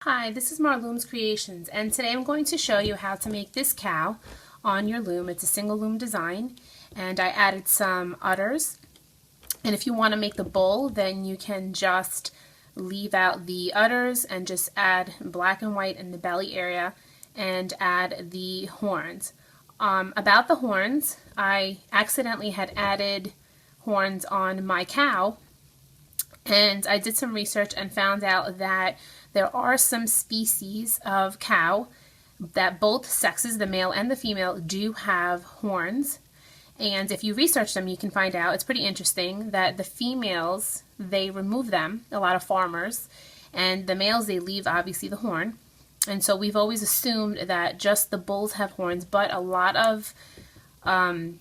Hi, this is Marloomz Creations, and today I'm going to show you how to make this cow on your loom. It's a single loom design, and I added some udders. And if you want to make the bull, then you can just leave out the udders and just add black and white in the belly area and add the horns. About the horns, I accidentally had added horns on my cow, and I did some research and found out that there are some species of cow that both sexes, the male and the female, do have horns. And if you research them, you can find out, it's pretty interesting, that the females, they remove them, a lot of farmers, and the males, they leave obviously the horn. And so we've always assumed that just the bulls have horns, but a lot of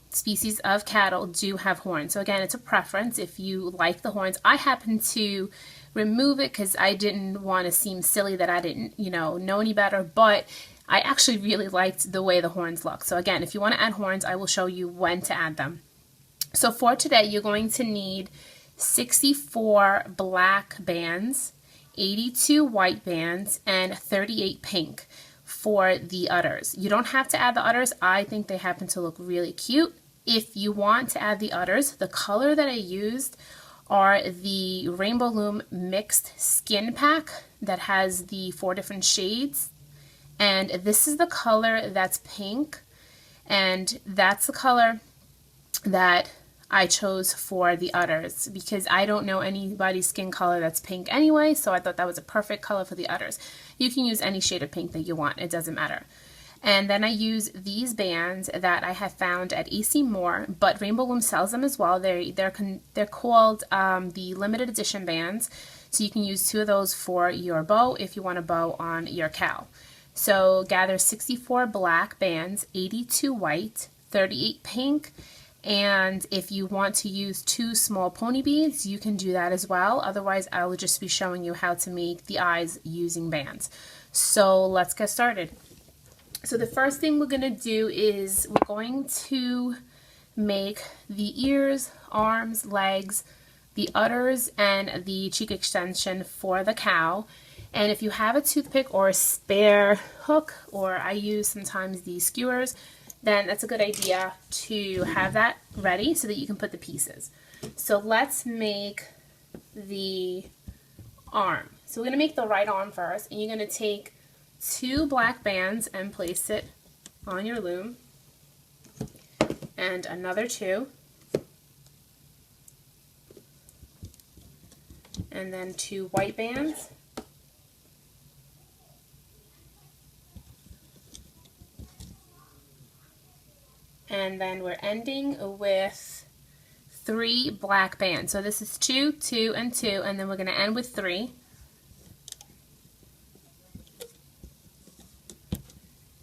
species of cattle do have horns. So again, it's a preference if you like the horns. I happen to remove it because I didn't want to seem silly that I didn't, know any better, but I actually really liked the way the horns look. So again, if you want to add horns, I will show you when to add them. So for today, you're going to need 64 black bands, 82 white bands, and 38 pink for the udders. You don't have to add the udders. I think they happen to look really cute. If you want to add the udders, the color that I used are the Rainbow Loom mixed skin pack that has the 4 different shades. And this is the color that's pink, and that's the color that I chose for the udders because I don't know anybody's skin color that's pink anyway, so I thought that was a perfect color for the udders. You can use any shade of pink that you want, it doesn't matter. And then I use these bands that I have found at AC Moore, but Rainbow Loom sells them as well. They're called the limited edition bands, so you can use 2 of those for your bow if you want a bow on your cow. So gather 64 black bands, 82 white, 38 pink, and if you want to use 2 small pony beads, you can do that as well. Otherwise, I will just be showing you how to make the eyes using bands. So let's get started. So the first thing we're going to do is we're going to make the ears, arms, legs, the udders, and the cheek extension for the cow. And if you have a toothpick or a spare hook, or I use sometimes these skewers, then that's a good idea to have that ready so that you can put the pieces. So let's make the arm. So we're going to make the right arm first, and you're going to take 2 black bands and place it on your loom, and another 2, and then 2 white bands, and then we're ending with 3 black bands. So this is 2, 2, and 2, and then we're going to end with 3.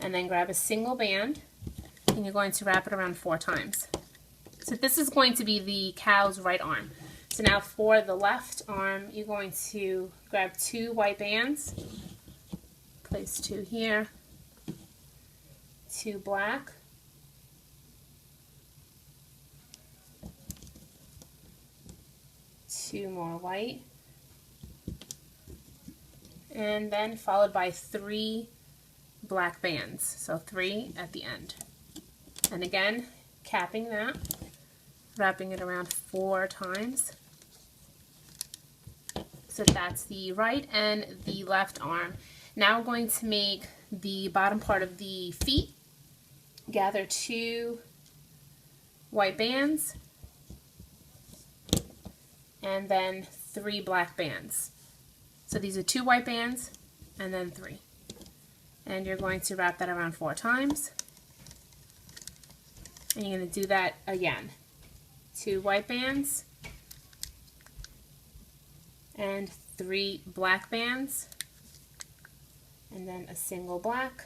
And then grab a single band, and you're going to wrap it around 4 times. So this is going to be the cow's right arm. So now for the left arm, you're going to grab 2 white bands, place 2 here, 2 black, two more white, and then followed by 3 black bands, so 3 at the end. And again, capping that, wrapping it around 4 times. So that's the right and the left arm. Now we're going to make the bottom part of the feet. Gather 2 white bands, and then 3 black bands. So these are 2 white bands, and then 3. And you're going to wrap that around 4 times. And you're going to do that again. 2 white bands, and 3 black bands, and then a single black,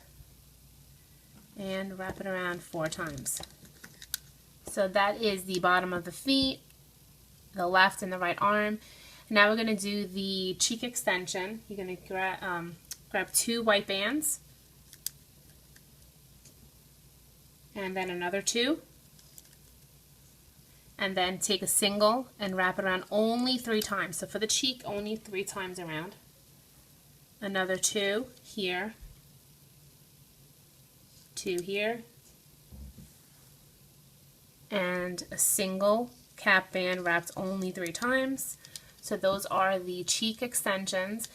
and wrap it around 4 times. So that is the bottom of the feet, the left and the right arm. Now we're going to do the cheek extension. You're going to grab 2 white bands, and then another 2, and then take a single and wrap it around only 3 times. So for the cheek, only 3 times around. another 2 here, 2 here, and a single cap band wrapped only 3 times. So those are the cheek extensions.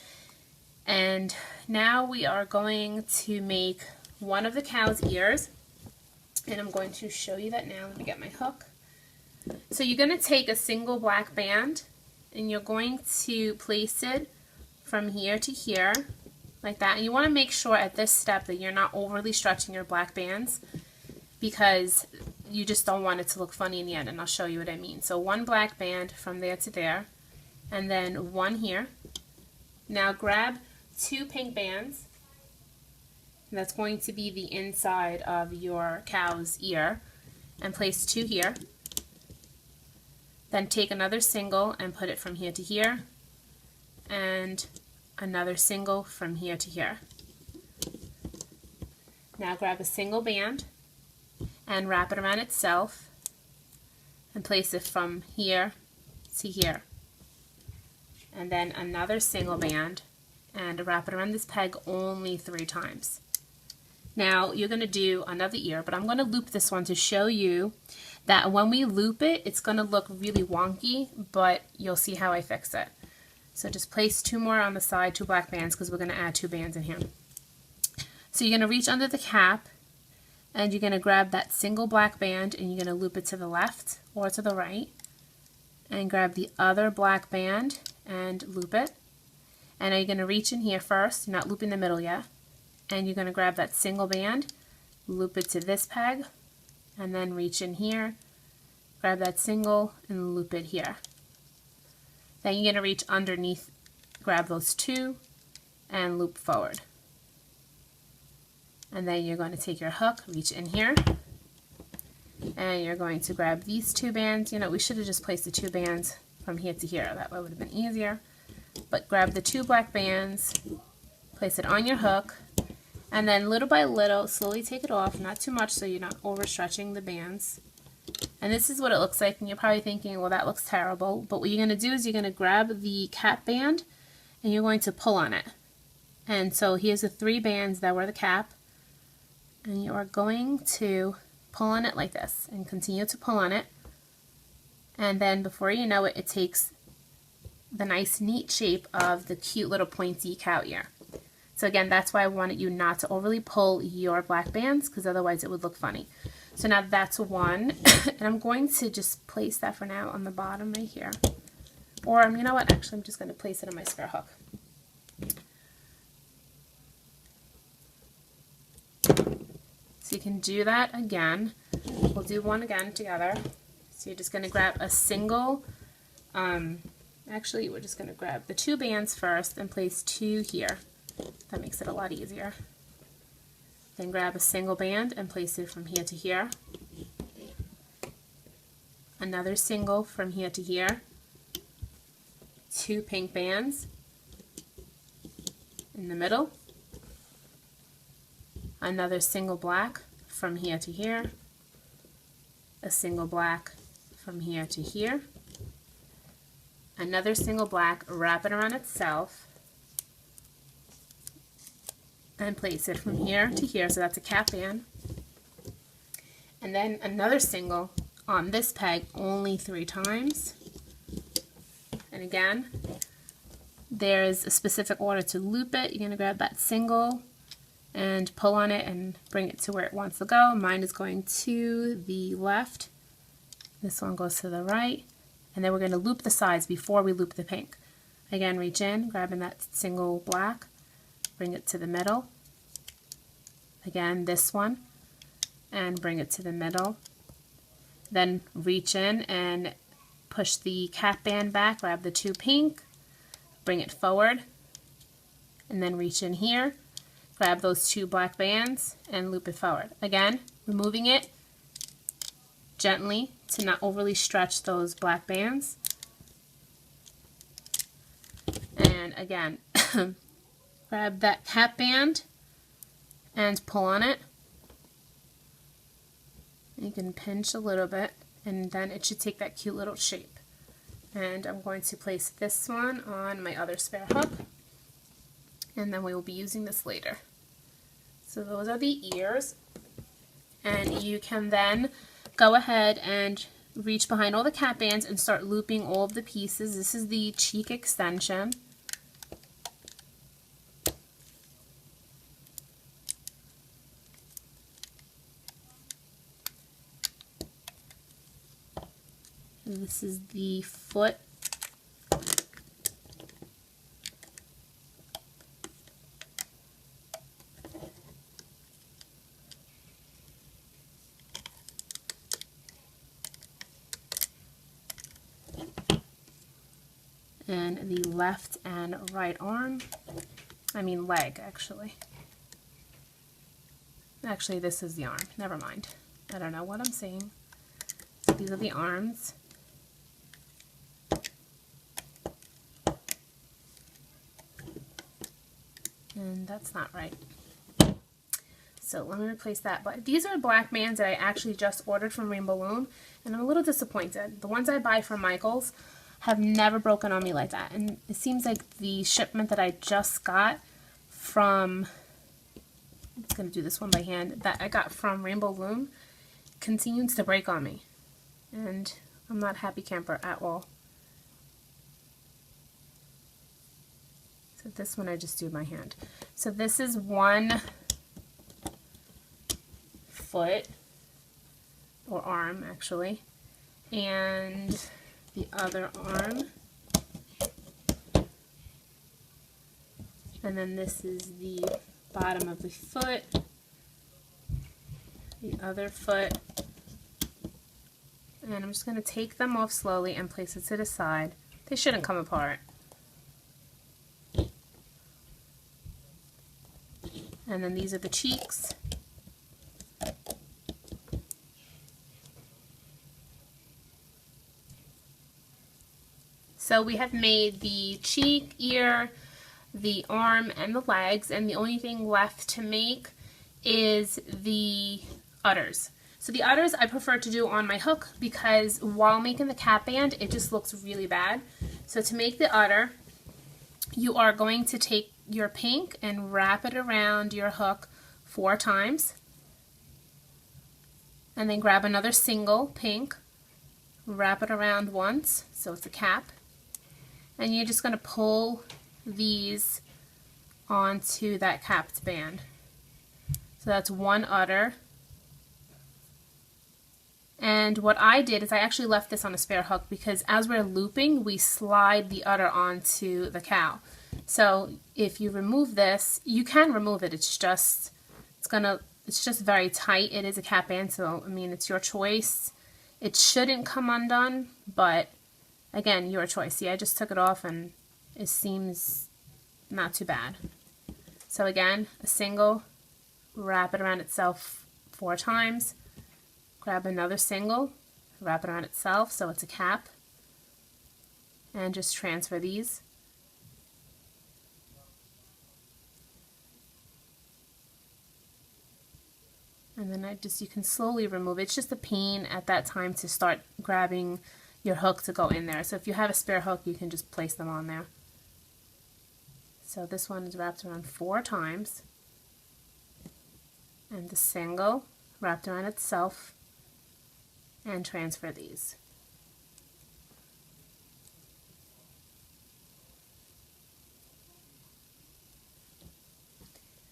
And now we are going to make one of the cow's ears, and I'm going to show you that now. Let me get my hook. So you're going to take a single black band and you're going to place it from here to here like that. And you want to make sure at this step that you're not overly stretching your black bands, because you just don't want it to look funny in the end, and I'll show you what I mean. So one black band from there to there, and then one here. Now grab 2 pink bands, and that's going to be the inside of your cow's ear, and place 2 here. Then take another single and put it from here to here, and another single from here to here. Now grab a single band and wrap it around itself and place it from here to here. And then another single band and wrap it around this peg only 3 times. Now you're going to do another ear, but I'm going to loop this one to show you that when we loop it, it's going to look really wonky, but you'll see how I fix it. So just place 2 more on the side, 2 black bands, because we're going to add 2 bands in here. So you're going to reach under the cap, and you're going to grab that single black band and you're going to loop it to the left or to the right, and grab the other black band and loop it. And now you're going to reach in here first, you're not looping the middle yet, and you're going to grab that single band, loop it to this peg, and then reach in here, grab that single and loop it here. Then you're going to reach underneath, grab those 2 and loop forward. And then you're going to take your hook, reach in here, and you're going to grab these 2 bands. You know, we should have just placed the 2 bands from here to here. That way would have been easier. But grab the 2 black bands, place it on your hook, and then little by little, slowly take it off, not too much so you're not overstretching the bands. And this is what it looks like, and you're probably thinking, well, that looks terrible. But what you're going to do is you're going to grab the cap band and you're going to pull on it. And so here's the 3 bands that were the cap. And you are going to pull on it like this and continue to pull on it. And then before you know it, it takes the nice neat shape of the cute little pointy cow ear. So again, that's why I wanted you not to overly pull your black bands, because otherwise it would look funny. So now that's one, and I'm going to just place that for now on the bottom right here. Or you know what, actually I'm just going to place it on my square hook. So you can do that again. We'll do one again together. So you're just going to grab a single, actually we're just going to grab the 2 bands first and place 2 here. That makes it a lot easier. Then grab a single band and place it from here to here. Another single from here to here. 2 pink bands in the middle. Another single black from here to here. A single black from here to here. Another single black, wrap it around itself, and place it from here to here, so that's a cap band. And then another single on this peg only 3 times. And again, there's a specific order to loop it. You're going to grab that single and pull on it and bring it to where it wants to go. Mine is going to the left. This one goes to the right. And then we're going to loop the sides before we loop the pink. Again, reach in, grabbing that single black, bring it to the middle. Again, this one, and bring it to the middle. Then reach in and push the cap band back, grab the 2 pink, bring it forward, and then reach in here, grab those 2 black bands, and loop it forward. Again, removing it gently to not overly stretch those black bands. And again, grab that cap band and pull on it. You can pinch a little bit, and then it should take that cute little shape. And I'm going to place this one on my other spare hook. and then we will be using this later. So those are the ears, and you can then go ahead and reach behind all the cap bands and start looping all of the pieces. This is the cheek extension. And this is the foot. And the left and right arm, leg actually. Actually, this is the arm, never mind. I don't know what I'm saying. So these are the arms. And that's not right. So let me replace that. But these are black bands that I actually just ordered from Rainbow Loom, and I'm a little disappointed. The ones I buy from Michael's have never broken on me like that. And it seems like the shipment that I just got from, I'm just going to do this one by hand, that I got from Rainbow Loom continues to break on me. And I'm not a happy camper at all. So this one I just do by hand. So this is one foot, or arm actually, and the other arm, and then this is the bottom of the foot, the other foot, and I'm just going to take them off slowly and place it to the side. They shouldn't come apart. And then these are the cheeks. So we have made the cheek, ear, the arm, and the legs, and the only thing left to make is the udders. So the udders I prefer to do on my hook because while making the cap band, it just looks really bad. So to make the udder, you are going to take your pink and wrap it around your hook 4 times, and then grab another single pink, wrap it around once, so it's a cap. And you're just going to pull these onto that capped band. So that's one udder. And what I did is I actually left this on a spare hook because as we're looping, we slide the udder onto the cow. So if you remove this, you can remove it. It's just very tight. It is a cap band, so it's your choice. It shouldn't come undone, but again, your choice. See, I just took it off and it seems not too bad. So again, a single, wrap it around itself 4 times, grab another single, wrap it around itself so it's a cap, and just transfer these. And then you can slowly remove it. It's just a pain at that time to start grabbing your hook to go in there. So if you have a spare hook, you can just place them on there. So this one is wrapped around 4 times, and the single wrapped around itself, and transfer these.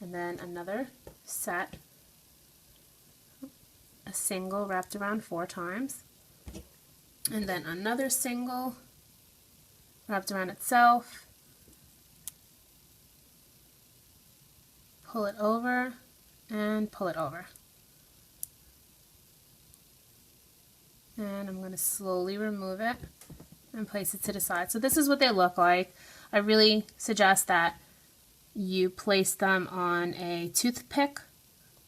And then another set, a single wrapped around 4 times, and then another single wrapped around itself, pull it over, and pull it over. And I'm going to slowly remove it and place it to the side. So this is what they look like. I really suggest that you place them on a toothpick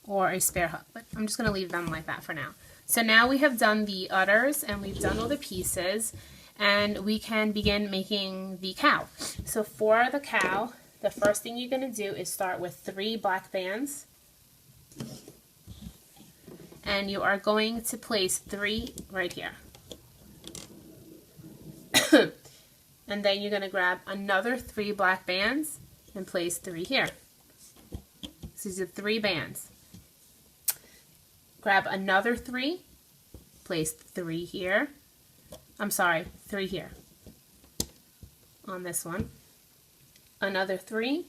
or a spare hook, but I'm just going to leave them like that for now. So now we have done the udders and we've done all the pieces, and we can begin making the cow. So for the cow, the first thing you're going to do is start with 3 black bands, and you are going to place 3 right here. And then you're going to grab another 3 black bands and place 3 here. So these are 3 bands. Grab another 3, place 3 here. I'm sorry, 3 here on this one. Another 3,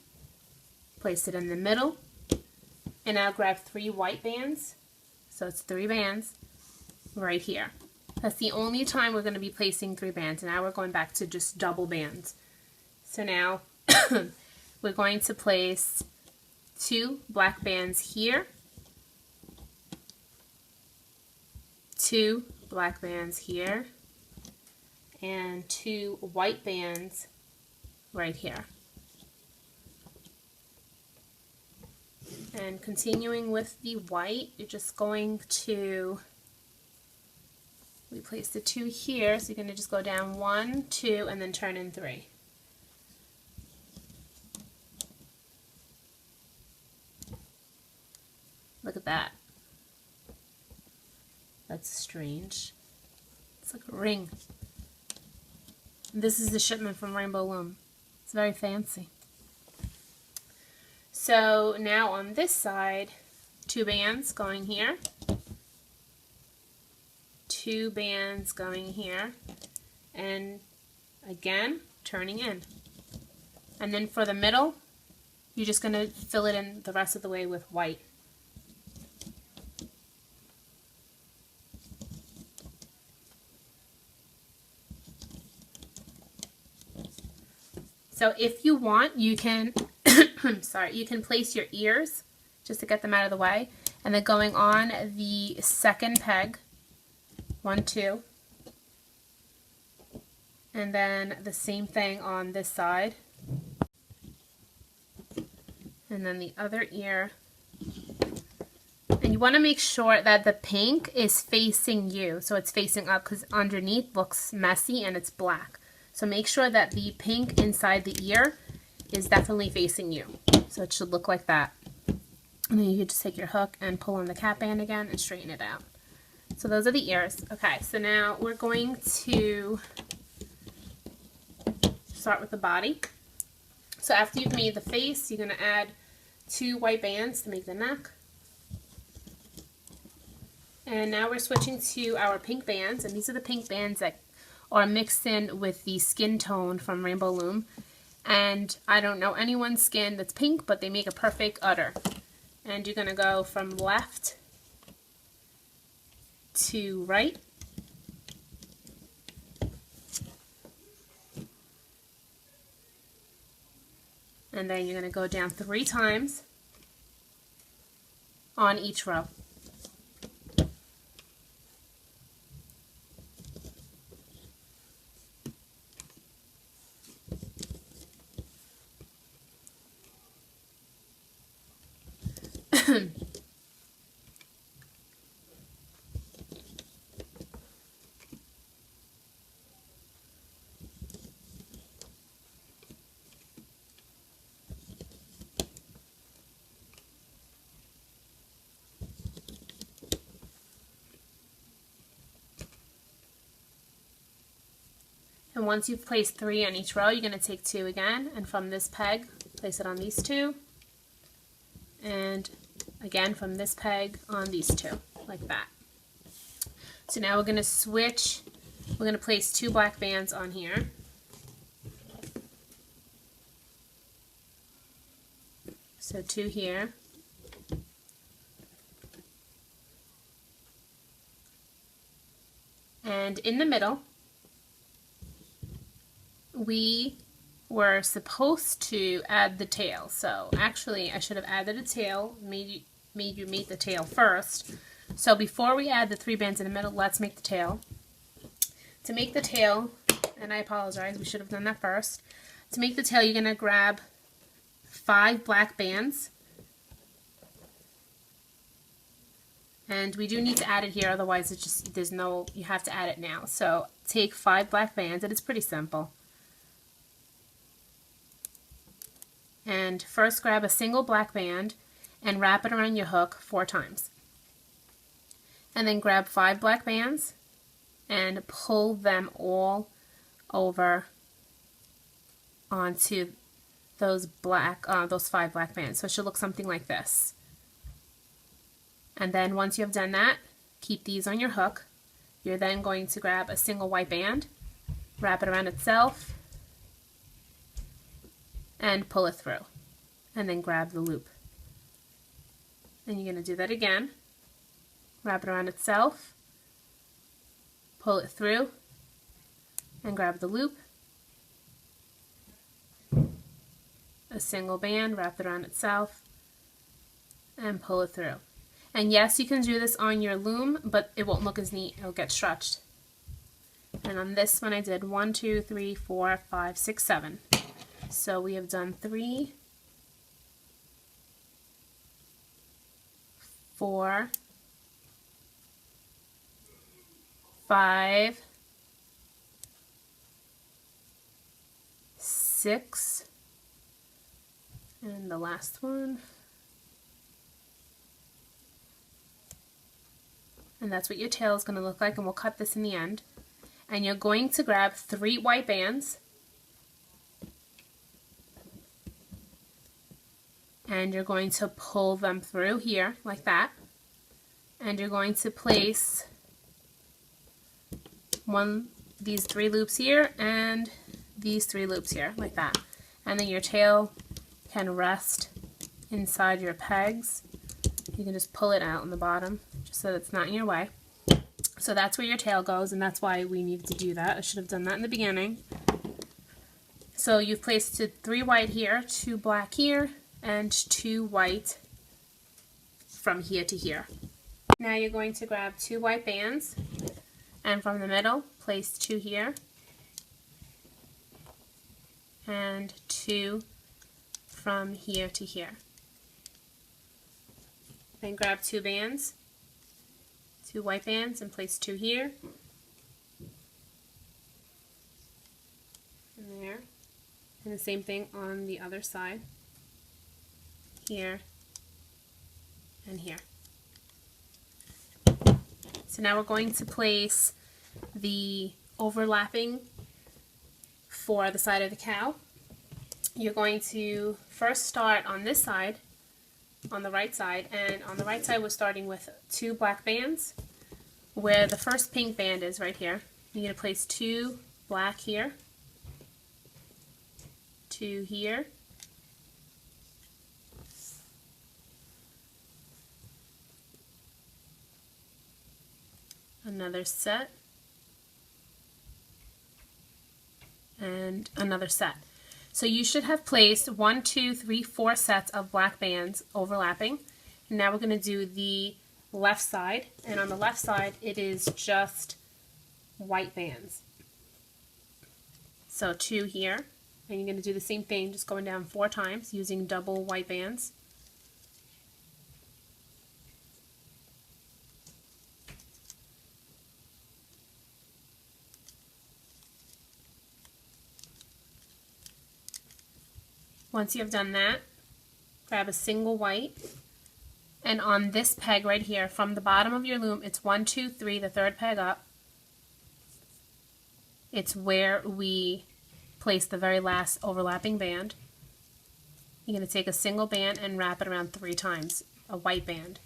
place it in the middle, and now grab 3 white bands. So it's 3 bands right here. That's the only time we're going to be placing 3 bands. Now we're going back to just double bands. So now we're going to place 2 black bands here, 2 black bands here, and 2 white bands right here. And continuing with the white, you're just going to, we place the 2 here, so you're going to just go down 1, 2, and then turn in 3. Look at that. That's strange. It's like a ring. This is the shipment from Rainbow Loom. It's very fancy. So now on this side, 2 bands going here, 2 bands going here, and again turning in. And then for the middle, you're just going to fill it in the rest of the way with white. So if you want, you can you can place your ears just to get them out of the way, and then going on the second peg, 1, 2, and then the same thing on this side, and then the other ear. And you want to make sure that the pink is facing you, so it's facing up, because underneath looks messy and it's black. So make sure that the pink inside the ear is definitely facing you. So it should look like that. And then you can just take your hook and pull on the cap band again and straighten it out. So those are the ears. Okay, so now we're going to start with the body. So after you've made the face, you're going to add 2 white bands to make the neck. And now we're switching to our pink bands, and these are the pink bands that are mixed in with the skin tone from Rainbow Loom. And I don't know anyone's skin that's pink, but they make a perfect udder. And you're going to go from left to right. And then you're going to go down 3 times on each row. And once you've placed 3 on each row, you're going to take 2 again, and from this peg, place it on these 2, and again from this peg on these 2, like that. So now we're going to switch, we're going to place 2 black bands on here. So 2 here. And in the middle, we were supposed to add the tail. So actually I should have added a tail, made you make the tail first. So before we add the 3 bands in the middle, let's make the tail. To make the tail, and I apologize, we should have done that first. To make the tail, you're going to grab 5 black bands. And we do need to add it here, otherwise it's just, there's no, you have to add it now. So take 5 black bands, and it's pretty simple. And first grab a single black band and wrap it around your hook 4 times. And then grab 5 black bands and pull them all over onto those 5 black bands. So it should look something like this. And then once you have done that, keep these on your hook. You're then going to grab a single white band, wrap it around itself, and pull it through. And then grab the loop. And you're going to do that again. Wrap it around itself, pull it through, and grab the loop. A single band, wrap it around itself, and pull it through. And yes, you can do this on your loom, but it won't look as neat. It'll get stretched. And on this one I did 1, 2, 3, 4, 5, 6, 7. So we have done 3, 4, 5, 6, and the last one. And that's what your tail is going to look like, and we'll cut this in the end. And you're going to grab 3 white bands, and you're going to pull them through here like that, and you're going to place these 3 loops here and these 3 loops here like that, and then your tail can rest inside your pegs. You can just pull it out on the bottom just so that it's not in your way. So that's where your tail goes, and that's why we needed to do that. I should have done that in the beginning. So you've placed 3 white here, 2 black here, and 2 white from here to here. Now you're going to grab 2 white bands, and from the middle place 2 here and 2 from here to here. Then grab 2 bands, 2 white bands, and place 2 here and there, and the same thing on the other side, here and here. So now we're going to place the overlapping for the side of the cow. You're going to first start on this side, on the right side, and on the right side we're starting with 2 black bands. Where the first pink band is right here, you're going to place 2 black here, 2 here, another set, and another set. So you should have placed 1, 2, 3, 4 sets of black bands overlapping. And now we're going to do the left side, and on the left side it is just white bands. So 2 here, and you're going to do the same thing, just going down 4 times using double white bands. Once you have done that, grab a single white, and on this peg right here, from the bottom of your loom, it's 1, 2, 3, the 3rd peg up. It's where we place the very last overlapping band. You're going to take a single band and wrap it around 3 times, a white band.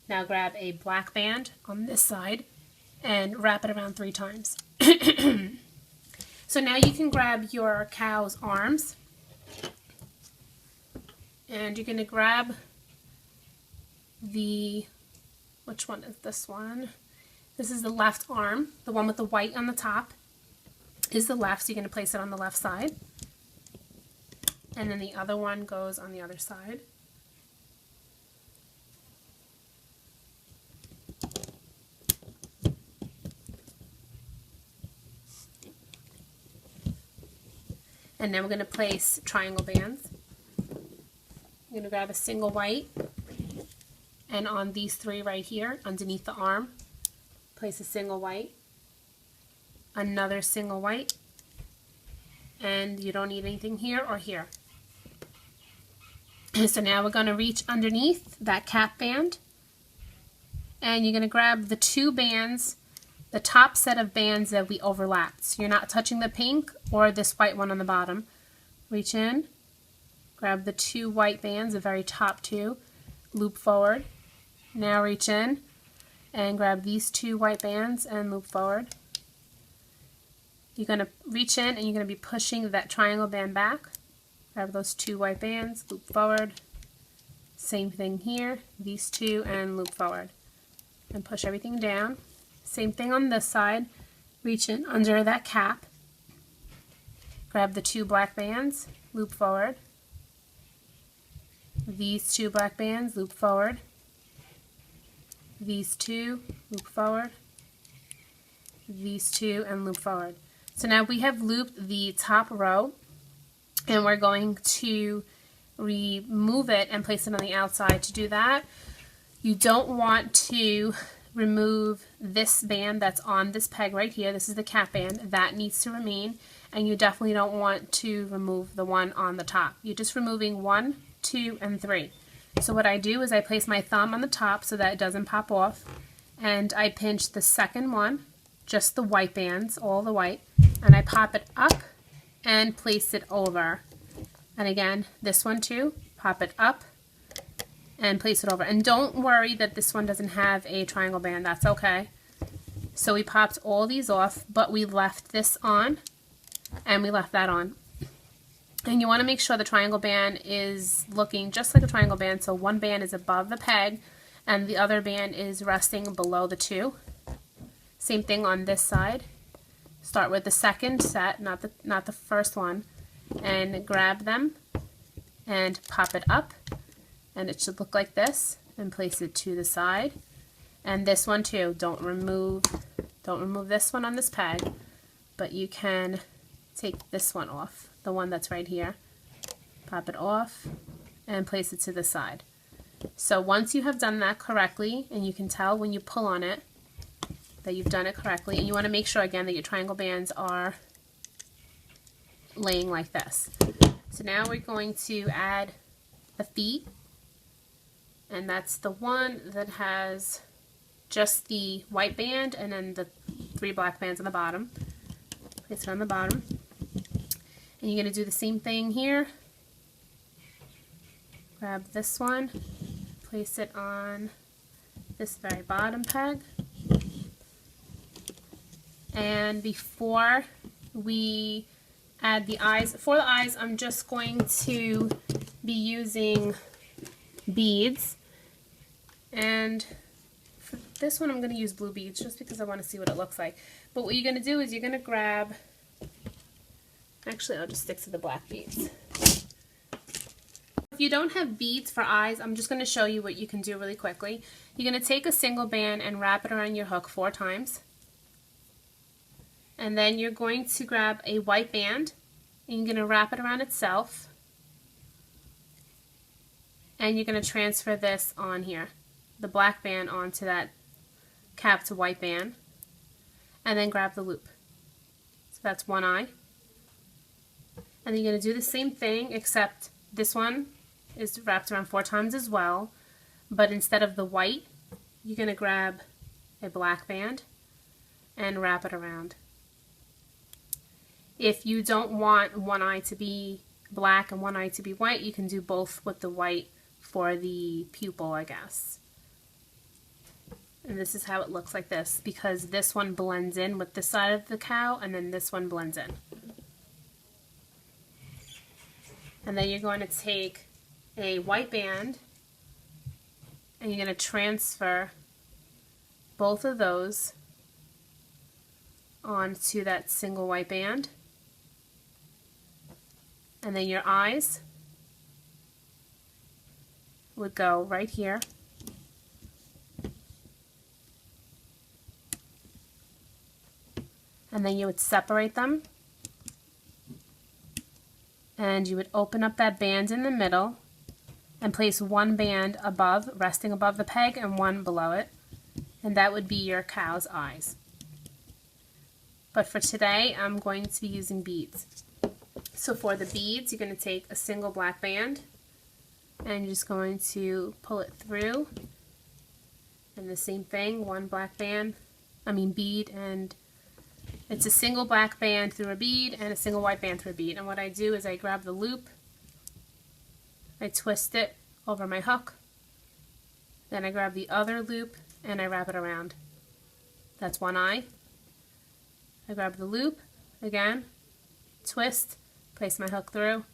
Now grab a black band on this side and wrap it around 3 times. So now you can grab your cow's arms, and you're going to grab which one is this one? This is the left arm. The one with the white on the top is the left, so you're going to place it on the left side. And then the other one goes on the other side. And then we're going to place triangle bands. I'm going to grab a single white, and on these 3 right here, underneath the arm, place a single white, another single white, and you don't need anything here or here. So now we're going to reach underneath that cap band, and you're going to grab the 2 bands, the top set of bands that we overlapped. So you're not touching the pink or this white one on the bottom. Reach in grab the 2 white bands, the very top 2, loop forward. Now reach in and grab these 2 white bands and loop forward. You're going to reach in and you're going to be pushing that triangle band back. Grab those 2 white bands, loop forward. Same thing here, these 2, and loop forward. And push everything down. Same thing on this side. Reach in under that cap. Grab the 2 black bands, loop forward. These 2 black bands, loop forward. These 2, loop forward. These 2, and loop forward. So now we have looped the top row, and we're going to remove it and place it on the outside. To do that, you don't want to remove this band that's on this peg right here. This is the cap band. That needs to remain, and you definitely don't want to remove the one on the top. You're just removing 1, 2, and 3. So what I do is I place my thumb on the top so that it doesn't pop off, and I pinch the second one, just the white bands, all the white, and I pop it up and place it over. And again, this one too, pop it up and place it over. And don't worry that this one doesn't have a triangle band, that's okay. So we popped all these off, but we left this on and we left that on. And you want to make sure the triangle band is looking just like a triangle band, so one band is above the peg and the other band is resting below the 2. Same thing on this side. Start with the second set, not the first one, and grab them and pop it up, and it should look like this, and place it to the side. And this one too, don't remove this one on this peg, but you can take this one off, the one that's right here, pop it off and place it to the side. So once you have done that correctly, and you can tell when you pull on it that you've done it correctly, and you want to make sure again that your triangle bands are laying like this. So now we're going to add the feet, and that's the one that has just the white band and then the 3 black bands on the bottom. Place it on the bottom, and you're going to do the same thing here. Grab this one, place it on this very bottom peg. And before we add the eyes, for the eyes I'm just going to be using beads, and for this one I'm going to use blue beads just because I want to see what it looks like. But what you're going to do is you're going to grab, actually I'll just stick to the black beads. If you don't have beads for eyes, I'm just going to show you what you can do really quickly. You're going to take a single band and wrap it around your hook 4 times. And then you're going to grab a white band and you're going to wrap it around itself. And you're going to transfer this on here, the black band onto that capped white band. And then grab the loop. So that's one eye. And then you're going to do the same thing, except this one is wrapped around 4 times as well. But instead of the white, you're going to grab a black band and wrap it around. If you don't want one eye to be black and one eye to be white, you can do both with the white for the pupil, I guess. And this is how it looks like this, because this one blends in with this side of the cow and then this one blends in. And then you're going to take a white band and you're going to transfer both of those onto that single white band. And then your eyes would go right here. And then you would separate them. And you would open up that band in the middle and place one band above, resting above the peg, and one below it. And that would be your cow's eyes. But for today, I'm going to be using beads. So for the beads, you're going to take a single black band and you're just going to pull it through. And the same thing, one black band, bead, and it's a single black band through a bead and a single white band through a bead. And what I do is I grab the loop I twist it over my hook, then I grab the other loop and I wrap it around. That's one eye. I grab the loop, again, twist, place my hook through,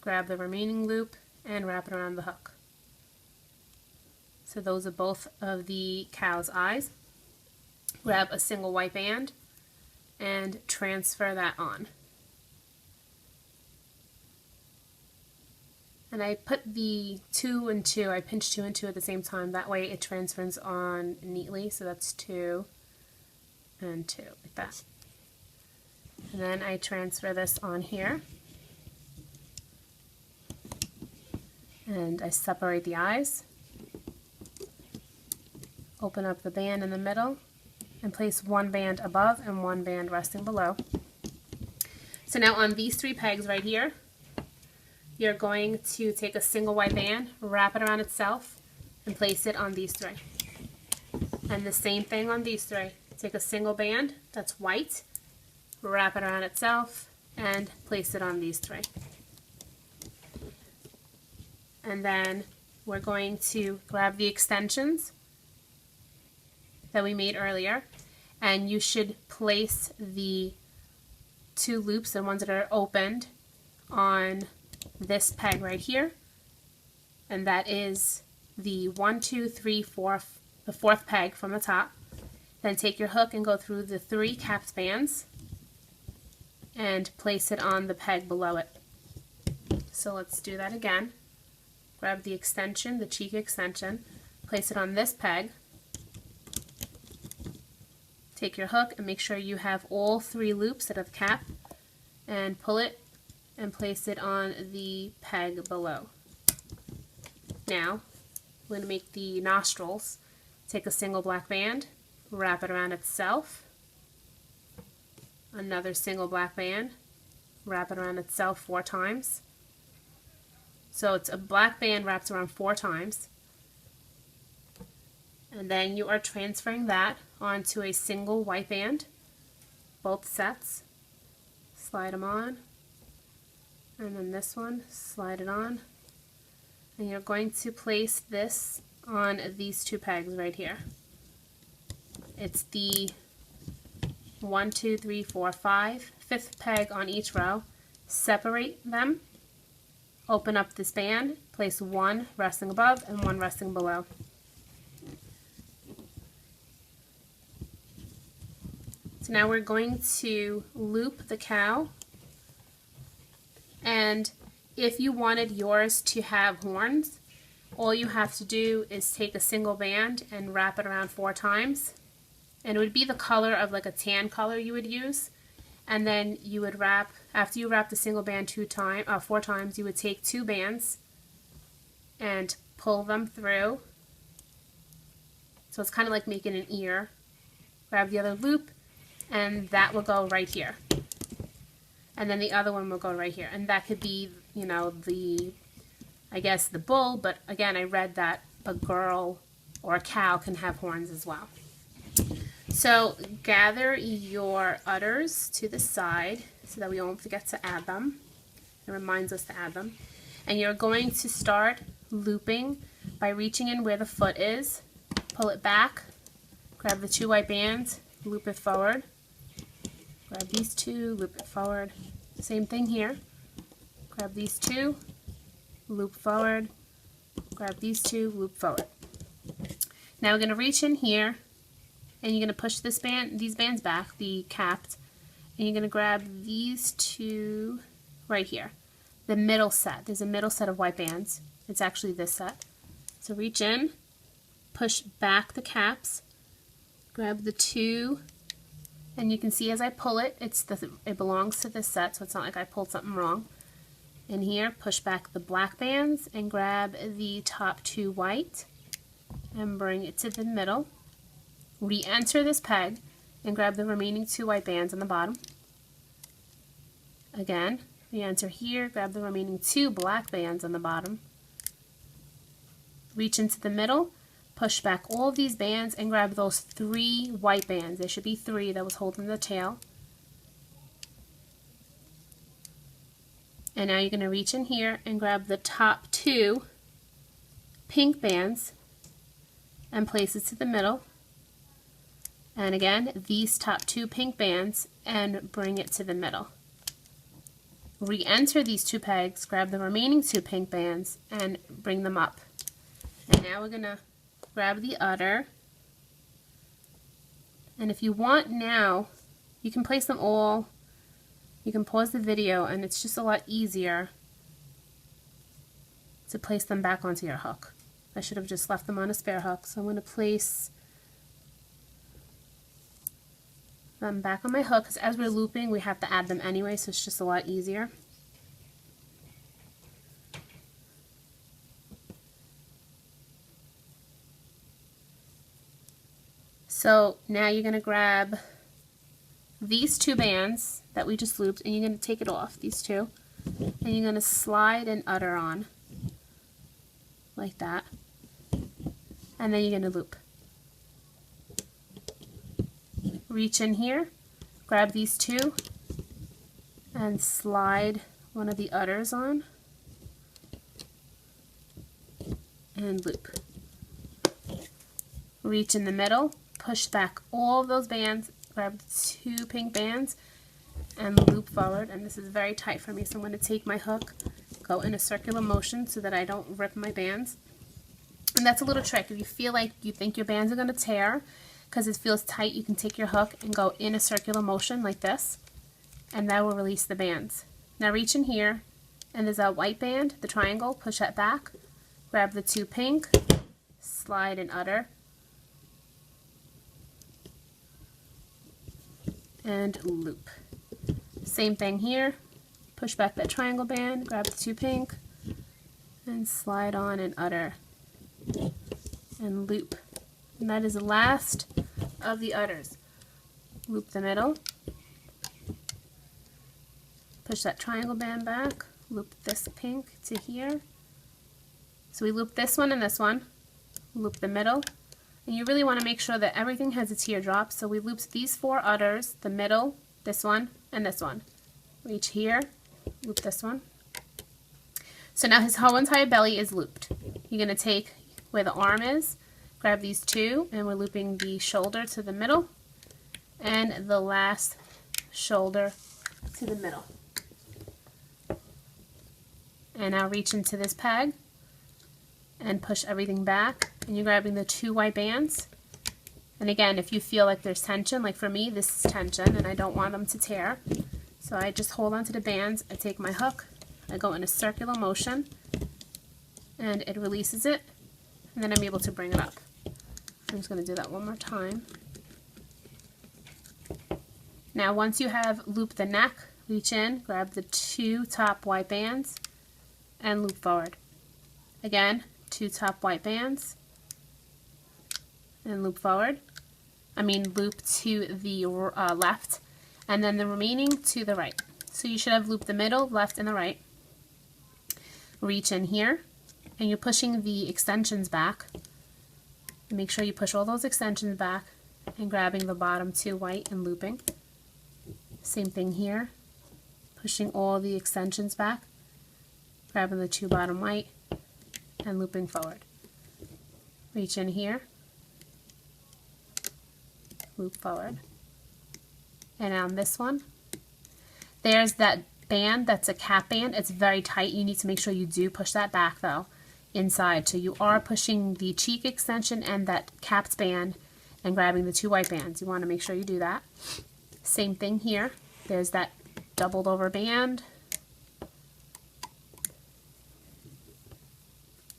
grab the remaining loop and wrap it around the hook. So those are both of the cow's eyes. Grab a single white band and transfer that on. And I put the 2 and 2, I pinch 2 and 2 at the same time, that way it transfers on neatly, so that's 2 and 2, like that. And then I transfer this on here, and I separate the eyes, open up the band in the middle, and place one band above and one band resting below. So now on these 3 pegs right here, you're going to take a single white band, wrap it around itself, and place it on these 3. And the same thing on these 3. Take a single band that's white, wrap it around itself, and place it on these 3. And then we're going to grab the extensions that we made earlier, and you should place the 2 loops, the ones that are opened, on this peg right here, and that is the 1, 2, 3, 4, the 4th peg from the top. Then take your hook and go through the 3 capped bands and place it on the peg below it. So let's do that again. Grab the extension, the cheek extension, place it on this peg. Take your hook and make sure you have all 3 loops that are the cap, and pull it and place it on the peg below. Now, we're going to make the nostrils. Take a single black band, wrap it around itself, another single black band, wrap it around itself 4 times. So it's a black band wrapped around 4 times. And then you are transferring that onto a single white band, both sets. Slide them on. And then this one, slide it on. And you're going to place this on these 2 pegs right here. It's the 1, 2, 3, 4, 5, 5th peg on each row. Separate them, open up this band, place one resting above and one resting below. So now we're going to loop the cow, and if you wanted yours to have horns, all you have to do is take a single band and wrap it around 4 times, and it would be the color of like a tan color you would use. And then you would wrap, after you wrap the single band 4 times, you would take 2 bands and pull them through. So it's kind of like making an ear. Grab the other loop, and that will go right here. And then the other one will go right here. And that could be, you know, I guess the bull, but again, I read that a girl or a cow can have horns as well. So gather your udders to the side so that we won't forget to add them. It reminds us to add them. And you're going to start looping by reaching in where the foot is, pull it back, grab the 2 white bands, loop it forward, grab these 2, loop it forward. Same thing here. Grab these 2, loop forward, grab these 2, loop forward. Now we're going to reach in here, and you're going to push these bands back, the capped, and you're going to grab these 2 right here, the middle set. There's a middle set of white bands. It's actually this set. So reach in, push back the caps, grab the 2, and you can see as I pull it, it belongs to this set, so it's not like I pulled something wrong. And here, push back the black bands and grab the top 2 white and bring it to the middle. Re-enter this peg and grab the remaining 2 white bands on the bottom. Again, re-enter here, grab the remaining 2 black bands on the bottom. Reach into the middle, push back all of these bands and grab those 3 white bands. There should be 3 that was holding the tail. And now you're going to reach in here and grab the top 2 pink bands and place it to the middle. And again, these top 2 pink bands and bring it to the middle. Re-enter these 2 pegs, grab the remaining 2 pink bands and bring them up. And now we're going to grab the udder. And if you want now, you can place them all. You can pause the video and it's just a lot easier to place them back onto your hook. I should have just left them on a spare hook. So I'm going to place them back on my hook because as we're looping we have to add them anyway, so it's just a lot easier. So now you're going to grab these 2 bands that we just looped and you're going to take it off, these 2, and you're going to slide an udder on like that, and then you're going to loop. Reach in here, grab these 2 and slide one of the udders on and loop. Reach in the middle, push back all of those bands, grab 2 pink bands and loop forward. And this is very tight for me, so I'm going to take my hook, go in a circular motion so that I don't rip my bands. And that's a little trick. If you feel like you think your bands are going to tear because it feels tight, you can take your hook and go in a circular motion like this, and that will release the bands. Now reach in here and there's a white band, the triangle, push that back, grab the 2 pink, slide an udder and loop. Same thing here, push back that triangle band, grab the 2 pink and slide on an udder and loop. And that is the last of the udders. Loop the middle, push that triangle band back, loop this pink to here. So we loop this one and this one, loop the middle, and you really want to make sure that everything has a teardrop. So we looped these 4 udders, the middle, this one, and this one. Reach here, loop this one. So now his whole entire belly is looped. You're going to take where the arm is, grab these 2, and we're looping the shoulder to the middle and the last shoulder to the middle. And now reach into this peg and push everything back, and you're grabbing the 2 white bands. And again, if you feel like there's tension, like for me this is tension and I don't want them to tear, so I just hold on to the bands, I take my hook, I go in a circular motion and it releases it, and then I'm able to bring it up. I'm just going to do that one more time. Now once you have looped the neck, reach in, grab the 2 top white bands and loop forward. Again, 2 top white bands and loop forward. Loop to the left, and then the remaining to the right. So you should have looped the middle, left, and the right. Reach in here, and you're pushing the extensions back. Make sure you push all those extensions back and grabbing the bottom 2 white and looping. Same thing here, pushing all the extensions back, grabbing the 2 bottom white and looping forward. Reach in here, loop forward. And on this one, there's that band that's a cap band. It's very tight. You need to make sure you do push that back though inside. So you are pushing the cheek extension and that capped band and grabbing the 2 white bands. You want to make sure you do that. Same thing here. There's that doubled over band.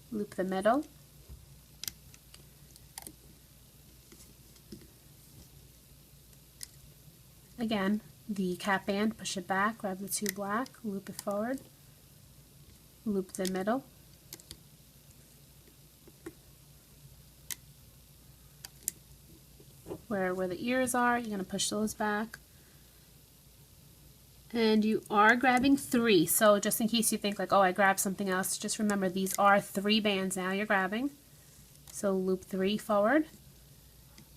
Loop the middle. Again, the cap band, push it back, grab the 2 black, loop it forward, loop the middle, where the ears are, you're going to push those back. And you are grabbing 3, so just in case you think like, oh, I grabbed something else, just remember these are 3 bands now you're grabbing. So loop 3 forward,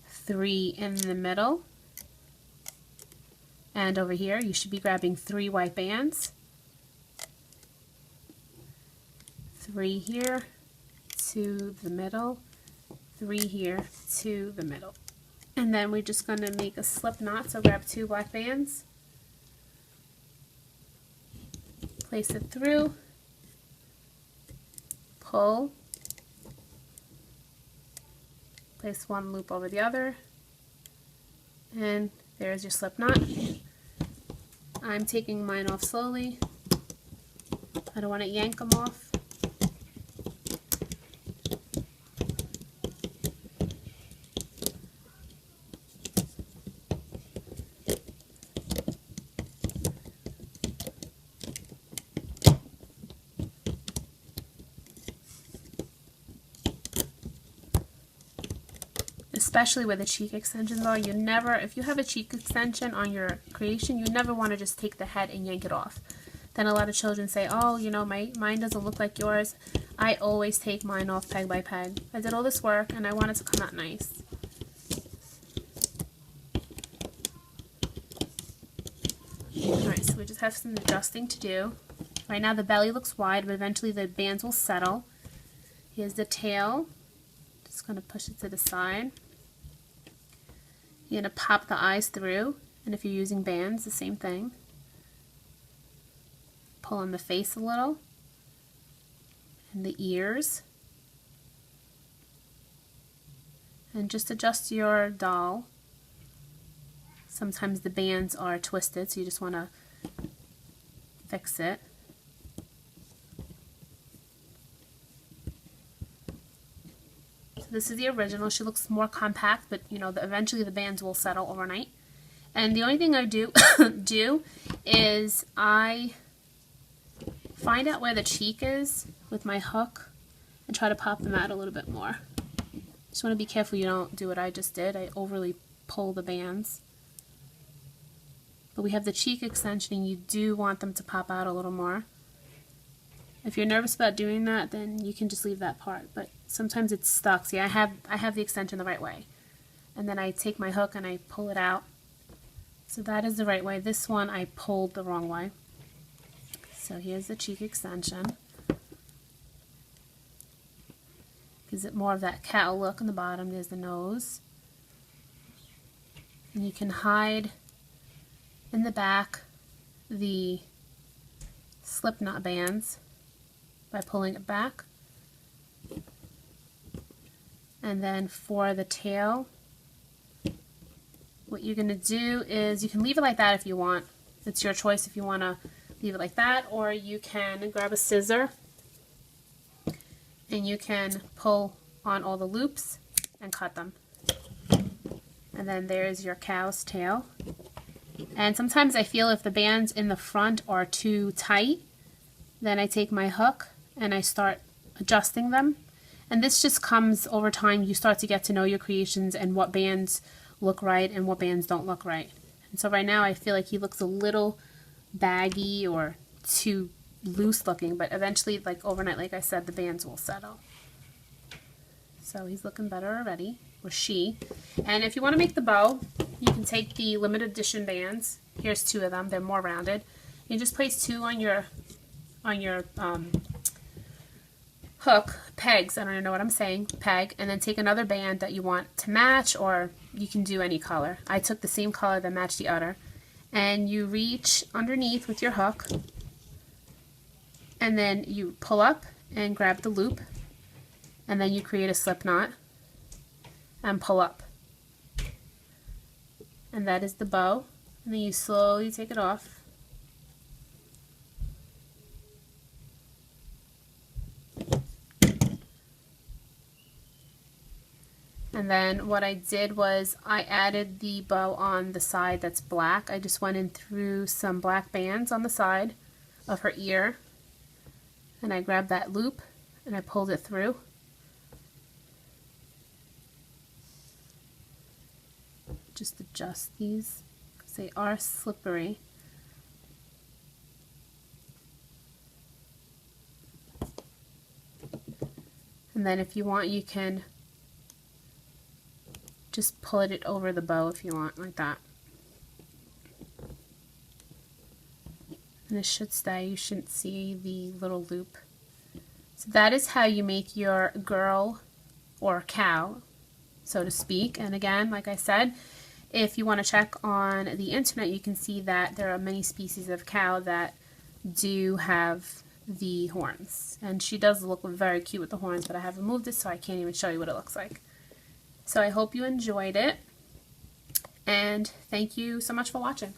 3 in the middle, and over here you should be grabbing 3 white bands 3 here to the middle, 3 here to the middle. And then we're just going to make a slip knot, so grab 2 black bands, place it through, pull, place one loop over the other, and there's your slip knot. I'm taking mine off slowly. I don't want to yank them off. Especially where the cheek extensions are, you never, if you have a cheek extension on your creation, you never want to just take the head and yank it off. Then a lot of children say, oh, you know, mine doesn't look like yours. I always take mine off peg by peg. I did all this work and I want it to come out nice. Alright, so we just have some adjusting to do. Right now the belly looks wide, but eventually the bands will settle. Here's the tail. Just going to push it to the side. You're going to pop the eyes through, and if you're using bands, the same thing. Pull on the face a little, and the ears. And just adjust your doll. Sometimes the bands are twisted, so you just want to fix it. This is the original. She looks more compact, but you know, eventually the bands will settle overnight. And the only thing I do is I find out where the cheek is with my hook and try to pop them out a little bit more. Just want to be careful you don't do what I just did. I overly pull the bands. But we have the cheek extension, and you do want them to pop out a little more. If you're nervous about doing that, then you can just leave that part. But sometimes it's stuck. See, I have the extension the right way. And then I take my hook and I pull it out. So that is the right way. This one I pulled the wrong way. So here's the cheek extension. Gives it more of that cow look on the bottom. There's the nose. And you can hide in the back the slip knot bands by pulling it back. And then for the tail, what you're going to do is you can leave it like that if you want. It's your choice if you want to leave it like that, or you can grab a scissor and you can pull on all the loops and cut them. And then there's your cow's tail. And sometimes I feel if the bands in the front are too tight, then I take my hook and I start adjusting them. And this just comes over time. You start to get to know your creations and what bands look right and what bands don't look right. And so right now I feel like he looks a little baggy or too loose looking, but eventually, like overnight, like I said, the bands will settle. So he's looking better already, or she. And if you want to make the bow, you can take the limited edition bands. Here's 2 of them. They're more rounded. You just place 2 on your hook, pegs, I don't even know what I'm saying, peg, and then take another band that you want to match, or you can do any color. I took the same color that matched the other. And you reach underneath with your hook, and then you pull up and grab the loop, and then you create a slip knot and pull up. And that is the bow. And then you slowly take it off. And then what I did was I added the bow on the side that's black. I just went in through some black bands on the side of her ear, and I grabbed that loop and I pulled it through. Just adjust these because they are slippery. And then if you want, you can just pull it over the bow if you want, like that. And this should stay. You shouldn't see the little loop. So that is how you make your girl or cow, so to speak. And again, like I said, if you want to check on the internet, you can see that there are many species of cow that do have the horns. And she does look very cute with the horns, but I have removed it so I can't even show you what it looks like. So I hope you enjoyed it, and thank you so much for watching.